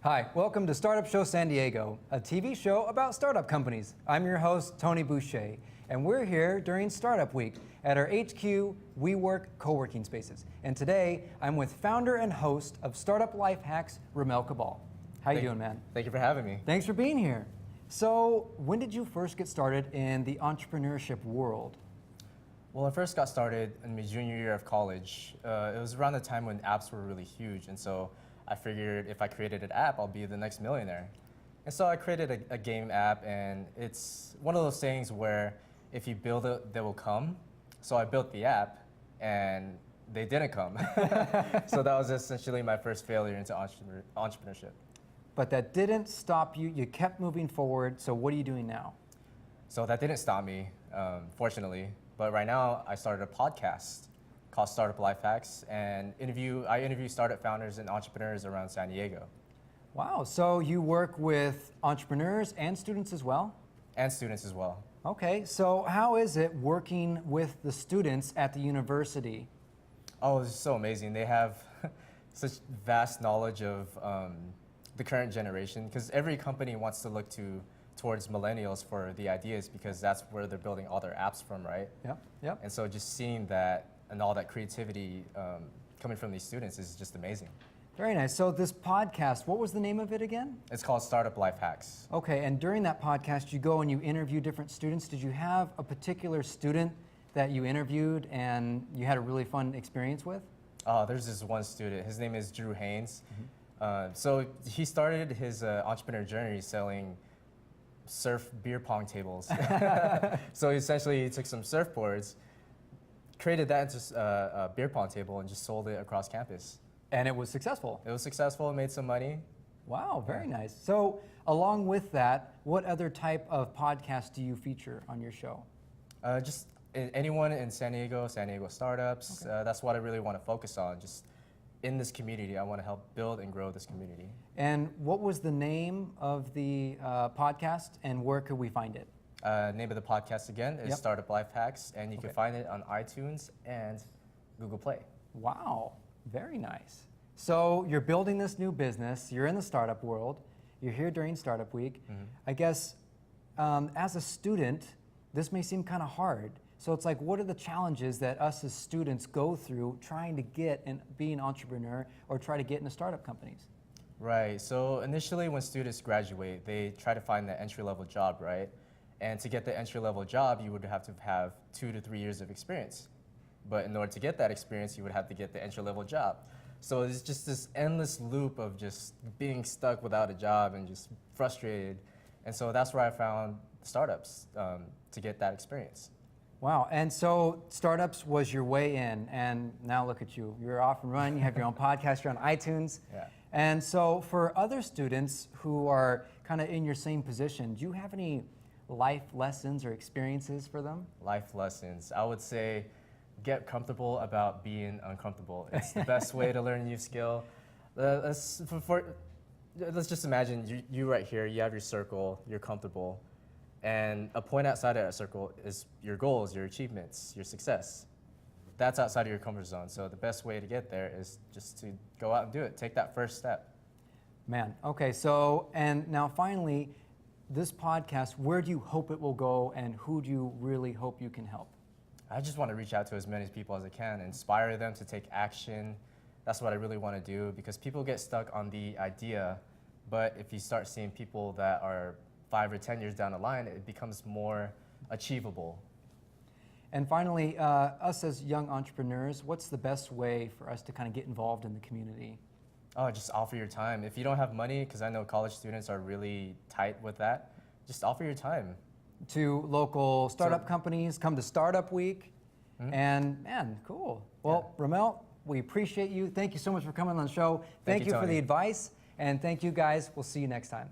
Hi, welcome to Startup Show San Diego, a TV show about startup companies. I'm your host, Tony Boucher, and we're here during Startup Week at our HQ Wework co-working spaces. And today, I'm with founder and host of Startup Lifehacks, Rommel Cabal. How you doing, man? Thank you for having me. Thanks for being here. So, when did you first get started in the entrepreneurship world? Well, I first got started in my junior year of college. It was around the time when apps were really huge, and so I figured if I created an app, I'll be the next millionaire. And so I created a game app, and it's one of those things where if you build it, they will come. So I built the app, and they didn't come. So that was essentially my first failure into entrepreneurship. But that didn't stop you. You kept moving forward. So what are you doing now? So that didn't stop me, fortunately. But right now, I started a podcast called Startup Lifehacks, and I interview startup founders and entrepreneurs around San Diego. Wow, so you work with entrepreneurs and students as well? And students as well. Okay, so how is it working with the students at the university? Oh, it's so amazing. They have such vast knowledge of the current generation, because every company wants to look towards millennials for the ideas, because that's where they're building all their apps from, right? Yep. And so just seeing that and all that creativity coming from these students is just amazing. Very nice. So this podcast, what was the name of it again? It's called Startup Lifehacks. Okay, and during that podcast, you go and you interview different students. Did you have a particular student that you interviewed and you had a really fun experience with? There's this one student. His name is Drew Haynes. So he started his entrepreneur journey selling surf beer pong tables. So essentially, he took some surfboards, created that into a beer pong table, and just sold it across campus. And it was successful? It was successful, made some money. Wow, very nice. So along with that, what other type of podcast do you feature on your show? Just anyone in San Diego startups. Okay. That's what I really want to focus on. Just in this community, I want to help build and grow this community. And what was the name of the podcast, and where could we find it? Name of the podcast again is Startup Lifehacks, and you can find it on iTunes and Google Play. Wow, very nice. So you're building this new business, you're in the startup world, you're here during Startup Week. I guess as a student, this may seem kind of hard. So it's like, what are the challenges that us as students go through trying to get and be an entrepreneur or try to get into startup companies? Right, so initially when students graduate, they try to find the entry-level job, right? And to get the entry-level job, you would have to have 2 to 3 years of experience. But in order to get that experience, you would have to get the entry-level job. So it's just this endless loop of just being stuck without a job and just frustrated. And so that's where I found startups to get that experience. Wow, and so startups was your way in, and now look at you. You're off and running, you have your own podcast, you're on iTunes. Yeah. And so for other students who are kind of in your same position, do you have any life lessons or experiences for them? Life lessons. I would say get comfortable about being uncomfortable. It's the best way to learn a new skill. Let's just imagine you right here, you have your circle, you're comfortable, and a point outside of that circle is your goals, your achievements, your success. That's outside of your comfort zone. So the best way to get there is just to go out and do it. Take that first step. Man, okay, so, and now finally, this podcast, where do you hope it will go, and who do you really hope you can help? I just want to reach out to as many people as I can, inspire them to take action. That's what I really want to do, because people get stuck on the idea, but if you start seeing people that are 5 or 10 years down the line, it becomes more achievable. And finally, us as young entrepreneurs, what's the best way for us to kind of get involved in the community? Oh, just offer your time. If you don't have money, because I know college students are really tight with that, just offer your time. To local startup companies, come to Startup Week, and man, cool. Well, Rommel, we appreciate you. Thank you so much for coming on the show. Thank you for the advice, and thank you guys. We'll see you next time.